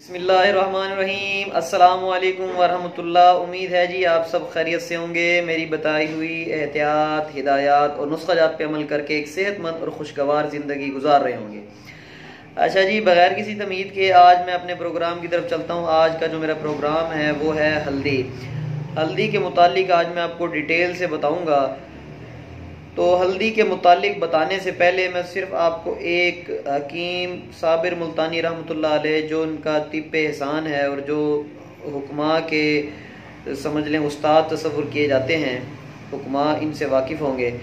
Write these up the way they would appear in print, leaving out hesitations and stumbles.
बिस्मिल्लाहिर्रहमानिर्रहीम। अस्सलामुअलैकुम वरहमतुल्लाह। उम्मीद है जी आप सब खैरियत से होंगे। मेरी बताई हुई एहतियात, हिदायत और नुस्ख़ाजात पे अमल करके एक सेहतमंद और खुशगवार ज़िंदगी गुजार रहे होंगे। अच्छा जी, बगैर किसी तमीद के आज मैं अपने प्रोग्राम की तरफ चलता हूँ। आज का जो मेरा प्रोग्राम है वो है हल्दी। हल्दी के मुतालिक आज मैं आपको डिटेल से बताऊँगा। तो हल्दी के मुतालिक बताने से पहले मैं सिर्फ आपको एक हकीम साबिर मुल्तानी रहमतुल्लाह अलैह, जो उनका तिब्ब एहसान है और जो हुक्मा के समझ लें उस्ताद तस्वुर किए जाते हैं, हुक्मा इनसे वाकिफ़ होंगे।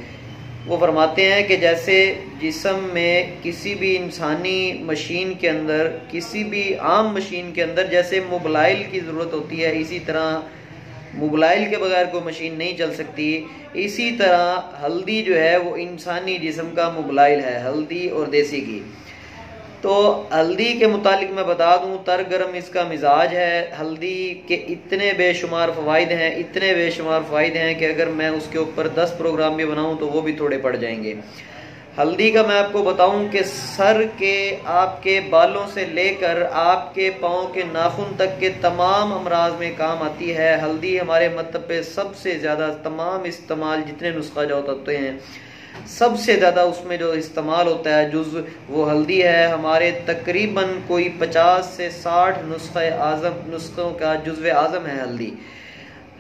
वो फरमाते हैं कि जैसे जिस्म में किसी भी इंसानी मशीन के अंदर, किसी भी आम मशीन के अंदर जैसे मोबाइल की ज़रूरत होती है, इसी तरह मोबाइल के बगैर कोई मशीन नहीं चल सकती। इसी तरह हल्दी जो है वो इंसानी जिस्म का मोबाइल है, हल्दी और देसी घी। तो हल्दी के मुतालिक मैं बता दूं, तर गरम इसका मिजाज है। हल्दी के इतने बेशुमार फ़वाइद हैं, इतने बेशुमार फ़वाइद हैं कि अगर मैं उसके ऊपर 10 प्रोग्राम भी बनाऊं तो वो भी थोड़े पड़ जाएंगे। हल्दी का मैं आपको बताऊं कि सर के आपके बालों से लेकर आपके पाँव के नाखून तक के तमाम अमराज में काम आती है। हल्दी हमारे मतलब पे सबसे ज़्यादा तमाम इस्तेमाल, जितने नुस्खा जात होते हैं सबसे ज़्यादा उसमें जो इस्तेमाल होता है जुज़ वो हल्दी है। हमारे तकरीबन कोई 50 से 60 नुस्खों का जुज़्व आज़म है हल्दी।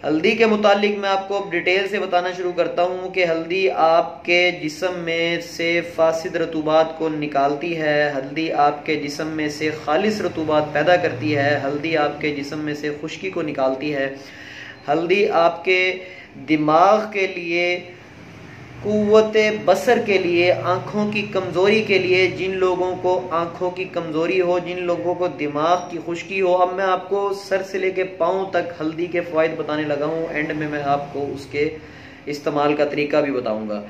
हल्दी के मुतालिक मैं आपको अब डिटेल से बताना शुरू करता हूँ कि हल्दी आपके जिस्म में से फासिद रतूबात को निकालती है। हल्दी आपके जिस्म में से खालिस रतूबात पैदा करती है। हल्दी आपके जिस्म में से खुश्की को निकालती है। हल्दी आपके दिमाग के लिए, कुव्वते बसर के लिए, आँखों की कमज़ोरी के लिए, जिन लोगों को आँखों की कमज़ोरी हो, जिन लोगों को दिमाग की खुश्की हो। अब मैं आपको सर से लेके पाँव तक हल्दी के फ़वाइद बताने लगा हूँ। एंड में मैं आपको उसके इस्तेमाल का तरीका भी बताऊँगा।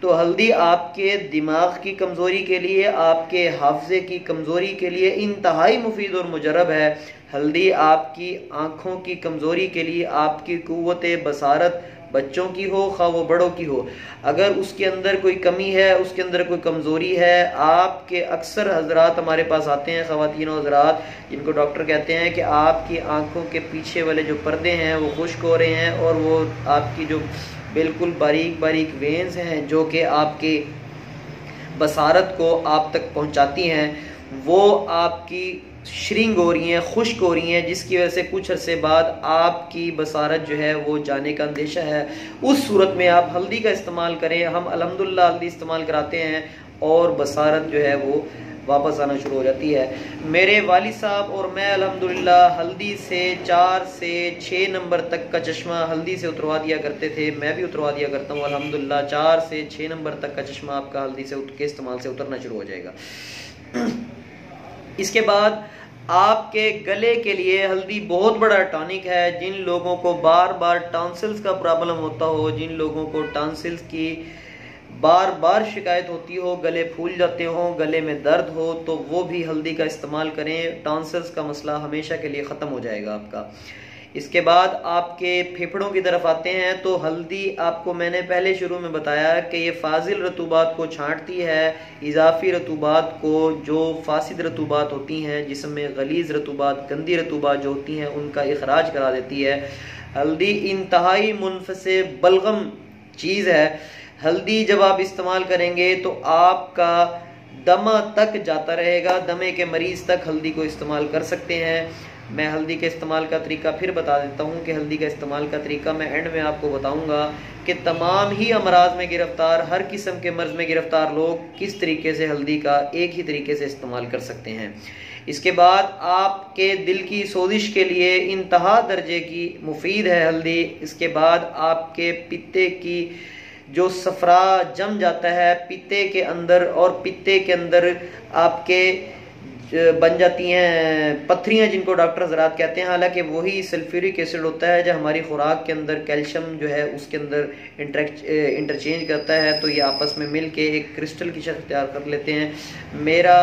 तो हल्दी आपके दिमाग की कमज़ोरी के लिए, आपके हाफजे की कमज़ोरी के लिए इंतहाई मुफीद और मुजरब है। हल्दी आपकी आँखों की कमज़ोरी के लिए, आपकी कुव्वते बसारत बच्चों की हो खा वो बड़ों की हो, अगर उसके अंदर कोई कमी है, उसके अंदर कोई कमज़ोरी है, आपके अक्सर हजरात हमारे पास आते हैं, ख़वातीन और हजरात, जिनको डॉक्टर कहते हैं कि आपकी आंखों के पीछे वाले जो पर्दे हैं वो खुश्क हो रहे हैं और वो आपकी जो बिल्कुल बारीक बारीक वेन्स हैं जो कि आपकी बसारत को आप तक पहुँचाती हैं, वो आपकी श्रिंक हो रही हैं, खुश्क हो रही हैं, जिसकी वजह से कुछ अरसे बाद आपकी बसारत जो है वो जाने का अंदेशा है। उस सूरत में आप हल्दी का इस्तेमाल करें। हम अल्हम्दुलिल्लाह हल्दी इस्तेमाल कराते हैं और बसारत जो है वो वापस आना शुरू हो जाती है। मेरे वालिद साहब और मैं अल्हम्दुलिल्लाह हल्दी से 4 से 6 नंबर तक का चश्मा हल्दी से उतरवा दिया करते थे। मैं भी उतरवा दिया करता हूँ अल्हम्दुलिल्लाह। 4 से 6 नंबर तक का चश्मा आपका हल्दी से के इस्तेमाल से उतरना शुरू हो जाएगा। इसके बाद आपके गले के लिए हल्दी बहुत बड़ा टॉनिक है। जिन लोगों को बार बार टॉन्सिल्स का प्रॉब्लम होता हो, जिन लोगों को टॉन्सिल्स की बार बार शिकायत होती हो, गले फूल जाते हो, गले में दर्द हो, तो वो भी हल्दी का इस्तेमाल करें। टॉन्सिल्स का मसला हमेशा के लिए ख़त्म हो जाएगा आपका। इसके बाद आपके फेफड़ों की तरफ आते हैं तो हल्दी आपको मैंने पहले शुरू में बताया कि ये फाजिल रतूबात को छांटती है, इजाफी रतूबात को, जो फासिद रतूबात होती हैं जिसमें गलीज रतूबात, गंदी रतूबात जो होती हैं उनका इखराज करा देती है। हल्दी इंतहाई मुनफसे बलगम चीज़ है। हल्दी जब आप इस्तेमाल करेंगे तो आपका दमा तक जाता रहेगा। दमे के मरीज़ तक हल्दी को इस्तेमाल कर सकते हैं। मैं हल्दी के इस्तेमाल का तरीका फिर बता देता हूँ कि हल्दी का इस्तेमाल का तरीका मैं एंड में आपको बताऊँगा कि तमाम ही अमराज में गिरफ्तार, हर किस्म के मर्ज़ में गिरफ्तार लोग किस तरीके से हल्दी का एक ही तरीके से इस्तेमाल कर सकते हैं। इसके बाद आपके दिल की सोजिश के लिए इंतहा दर्जे की मुफीद है हल्दी। इसके बाद आपके पित्ते की जो सफरा जम जाता है पित्ते के अंदर, और पित्ते के अंदर आपके बन जाती हैं पत्थरियां, जिनको डॉक्टर हजरात कहते हैं। हालांकि वही सल्फ्यूरिक एसिड होता है जो हमारी खुराक के अंदर कैल्शियम जो है उसके अंदर इंटरचेंज करता है, तो ये आपस में मिल के एक क्रिस्टल की शक्ल तैयार कर लेते हैं। मेरा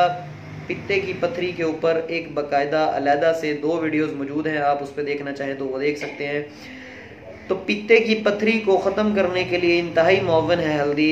पित्ते की पत्थरी के ऊपर एक बाकायदा अलहदा से 2 वीडियोज़ मौजूद हैं, आप उस पर देखना चाहें तो वो देख सकते हैं। तो पित्ते की पत्थरी को ख़त्म करने के लिए इंतहाई मुअव्वन है हल्दी।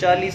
40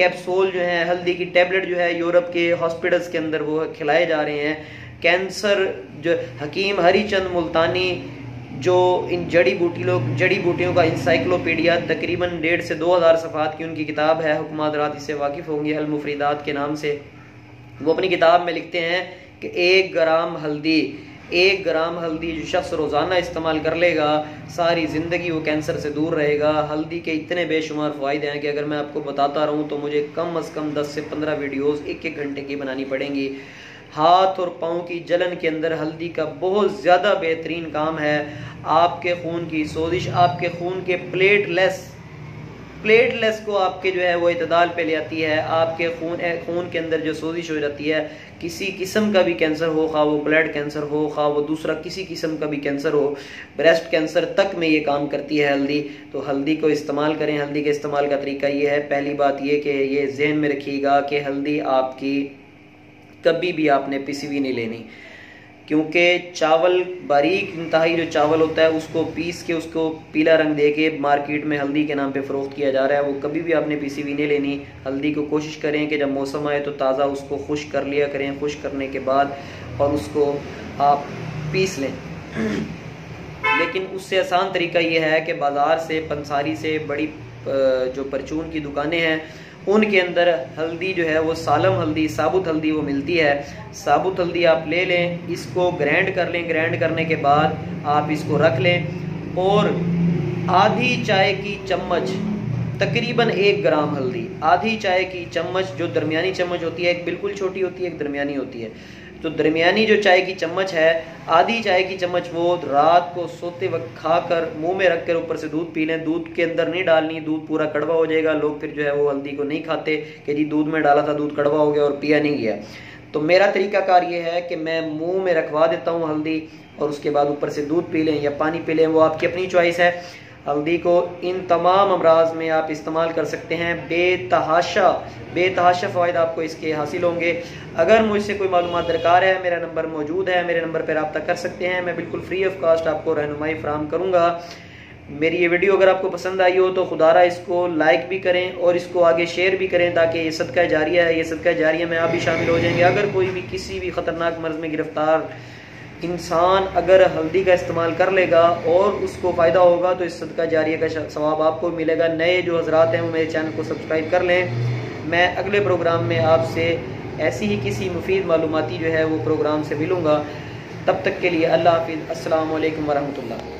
कैप्सूल जो है, हल्दी की टैबलेट जो है यूरोप के हॉस्पिटल्स के अंदर वो खिलाए जा रहे हैं। कैंसर जो हकीम हरिचंद मुल्तानी जो इन जड़ी बूटियों का इंसाइक्लोपीडिया, तकरीबन 1.5 से 2000 सफ़ात की उनकी किताब है, हुक्मादरात इससे वाकिफ़ होंगे, अलमुफरिदात के नाम से। वो अपनी किताब में लिखते हैं कि 1 ग्राम हल्दी जो शख्स रोज़ाना इस्तेमाल कर लेगा, सारी ज़िंदगी वो कैंसर से दूर रहेगा। हल्दी के इतने बेशुमार फ़ायदे हैं कि अगर मैं आपको बताता रहूँ तो मुझे कम अज़ कम 10 से 15 वीडियोज़ 1-1 घंटे की बनानी पड़ेंगी। हाथ और पाँव की जलन के अंदर हल्दी का बहुत ज़्यादा बेहतरीन काम है। आपके खून की सोजिश, आपके खून के प्लेटलेस को आपके जो है वो इतदाल पे ले आती है। आपके खून के अंदर जो सोजिश हो जाती है, किसी किस्म का भी कैंसर हो, खा वो ब्लड कैंसर हो, खा वो दूसरा किसी किस्म का भी कैंसर हो, ब्रेस्ट कैंसर तक में ये काम करती है हल्दी। तो हल्दी को इस्तेमाल करें। हल्दी के इस्तेमाल का तरीका ये है, पहली बात ये कि ये जहन में रखिएगा कि हल्दी आपकी कभी भी आपने पिसी हुई नहीं लेनी, क्योंकि चावल बारीक इंतहाई जो चावल होता है उसको पीस के उसको पीला रंग दे के मार्केट में हल्दी के नाम पे फ़रोख्त किया जा रहा है, वो कभी भी आपने पीसी हुई नहीं लेनी। हल्दी को कोशिश करें कि जब मौसम आए तो ताज़ा उसको खुश्क कर लिया करें, खुश्क करने के बाद और उसको आप पीस लें। लेकिन उससे आसान तरीका ये है कि बाज़ार से, पंसारी से, बड़ी जो परचून की दुकानें हैं उनके अंदर हल्दी जो है वो सालम हल्दी, साबुत हल्दी वो मिलती है। साबुत हल्दी आप ले लें, इसको ग्राइंड कर लें। ग्राइंड करने के बाद आप इसको रख लें और आधी चाय की चम्मच, तकरीबन 1 ग्राम हल्दी, आधी चाय की चम्मच, जो दरमियानी चम्मच होती है, एक बिल्कुल छोटी होती है, एक दरमियानी होती है। तो दरमियानी जो चाय की चम्मच है, आधी चाय की चम्मच वो रात को सोते वक्त खाकर मुंह में रख कर ऊपर से दूध पी लें। दूध के अंदर नहीं डालनी, दूध पूरा कड़वा हो जाएगा। लोग फिर जो है वो हल्दी को नहीं खाते कि जी दूध में डाला था, दूध कड़वा हो गया और पिया नहीं गया। तो मेरा तरीकाकार ये है कि मैं मुंह में रखवा देता हूँ हल्दी और उसके बाद ऊपर से दूध पी लें या पानी पी लें, वो आपकी अपनी चॉइस है। हल्दी को इन तमाम अमराज में आप इस्तेमाल कर सकते हैं। बेतहाशा फ़वाइद आपको इसके हासिल होंगे। अगर मुझसे कोई मालूमात दरकार है, मेरा नंबर मौजूद है, मेरे नंबर पर रब्ता कर सकते हैं। मैं बिल्कुल फ्री ऑफ कास्ट आपको रहनुमाई फराहम करूँगा। मेरी ये वीडियो अगर आपको पसंद आई हो तो खुदारा इसको लाइक भी करें और इसको आगे शेयर भी करें, ताकि ये सदका जारिया है, ये सदका जारिया में आप भी शामिल हो जाएंगे। अगर कोई भी किसी भी ख़तरनाक मर्ज़ में गिरफ्तार इंसान अगर हल्दी का इस्तेमाल कर लेगा और उसको फ़ायदा होगा तो इस सदका जारिया का सवाब आपको मिलेगा। नए जो हजरात हैं वो मेरे चैनल को सब्सक्राइब कर लें। मैं अगले प्रोग्राम में आपसे ऐसी ही किसी मुफीद मालूमाती जो है वो प्रोग्राम से मिलूँगा। तब तक के लिए अल्लाह हाफिज़। अस्सलामु अलैकुम वरहमतुल्लाह।